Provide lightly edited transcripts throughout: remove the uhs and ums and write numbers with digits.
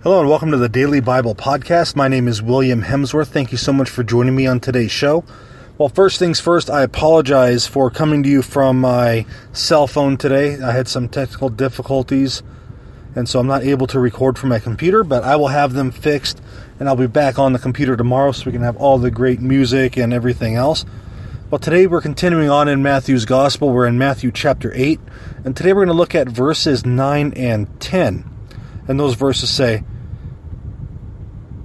Hello and welcome to the Daily Bible Podcast. My name is William Hemsworth. Thank you so much for joining me on today's show. Well, first things first, I apologize for coming to you from my cell phone today. I had some technical difficulties, and so I'm not able to record from my computer, but I will have them fixed, and I'll be back on the computer tomorrow so we can have all the great music and everything else. Well, today we're continuing on in Matthew's Gospel. We're in Matthew chapter 8, and today we're going to look at verses 9 and 10. And those verses say,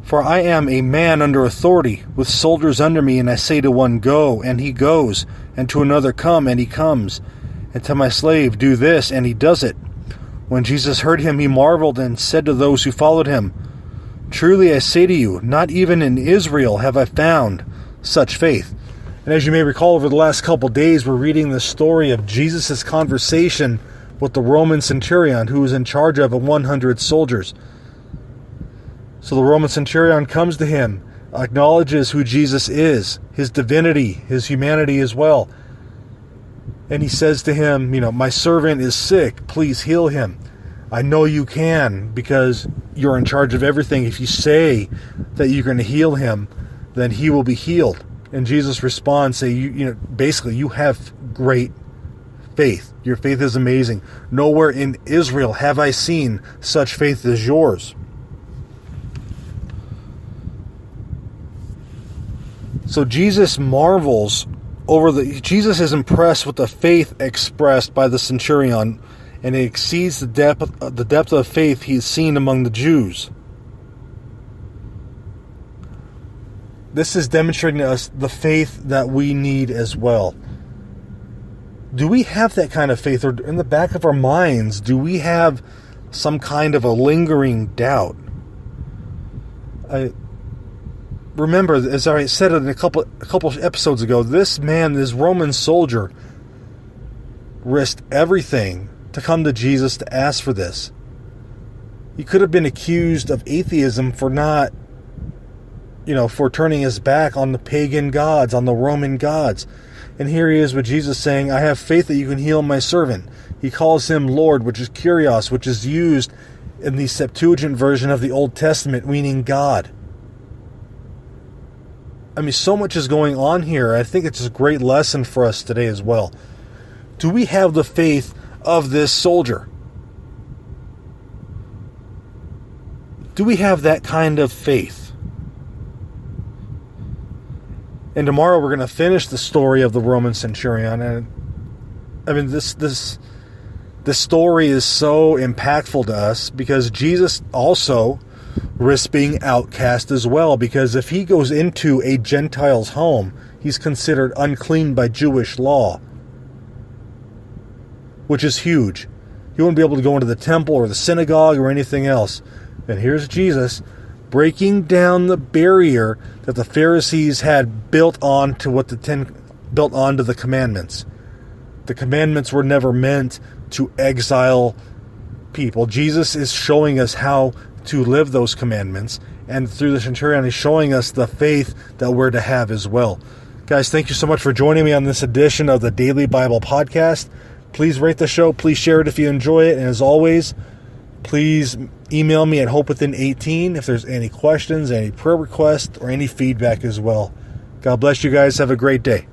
"For I am a man under authority, with soldiers under me, and I say to one, 'Go,' and he goes, and to another, 'Come,' and he comes, and to my slave, 'Do this,' and he does it." When Jesus heard him, he marveled and said to those who followed him, "Truly I say to you, not even in Israel have I found such faith." And as you may recall, over the last couple days, we're reading the story of Jesus' conversation with the Roman centurion who was in charge of 100 soldiers. So the Roman centurion comes to him, acknowledges who Jesus is, his divinity, his humanity as well. And he says to him, "My servant is sick, please heal him." "I know you can because you're in charge of everything. If you say that you're going to heal him, then he will be healed." And Jesus responds, basically, you have great faith. Your faith is amazing. Nowhere in Israel have I seen such faith as yours. So Jesus marvels Jesus is impressed with the faith expressed by the centurion, and it exceeds the depth of faith he's seen among the Jews. This is demonstrating to us the faith that we need as well. Do we have that kind of faith, or in the back of our minds, do we have some kind of a lingering doubt? Remember, as I said in a couple episodes ago, this Roman soldier, risked everything to come to Jesus to ask for this. He could have been accused of atheism for for turning his back on the pagan gods, on the Roman gods. And here he is with Jesus saying, "I have faith that you can heal my servant." He calls him Lord, which is Kyrios, which is used in the Septuagint version of the Old Testament, meaning God. So much is going on here. I think it's a great lesson for us today as well. Do we have the faith of this soldier? Do we have that kind of faith? And tomorrow we're going to finish the story of the Roman centurion. And this story is so impactful to us because Jesus also risks being outcast as well, because if he goes into a Gentile's home, he's considered unclean by Jewish law, which is huge. He wouldn't be able to go into the temple or the synagogue or anything else. And here's Jesus breaking down the barrier that the Pharisees had built onto the commandments. The commandments were never meant to exile people. Jesus is showing us how to live those commandments, and through the centurion he's showing us the faith that we're to have as well. Guys, thank you so much for joining me on this edition of the Daily Bible Podcast. Please rate the show, please share it if you enjoy it, and as always, please email me at hopewithin18 if there's any questions, any prayer requests, or any feedback as well. God bless you guys. Have a great day.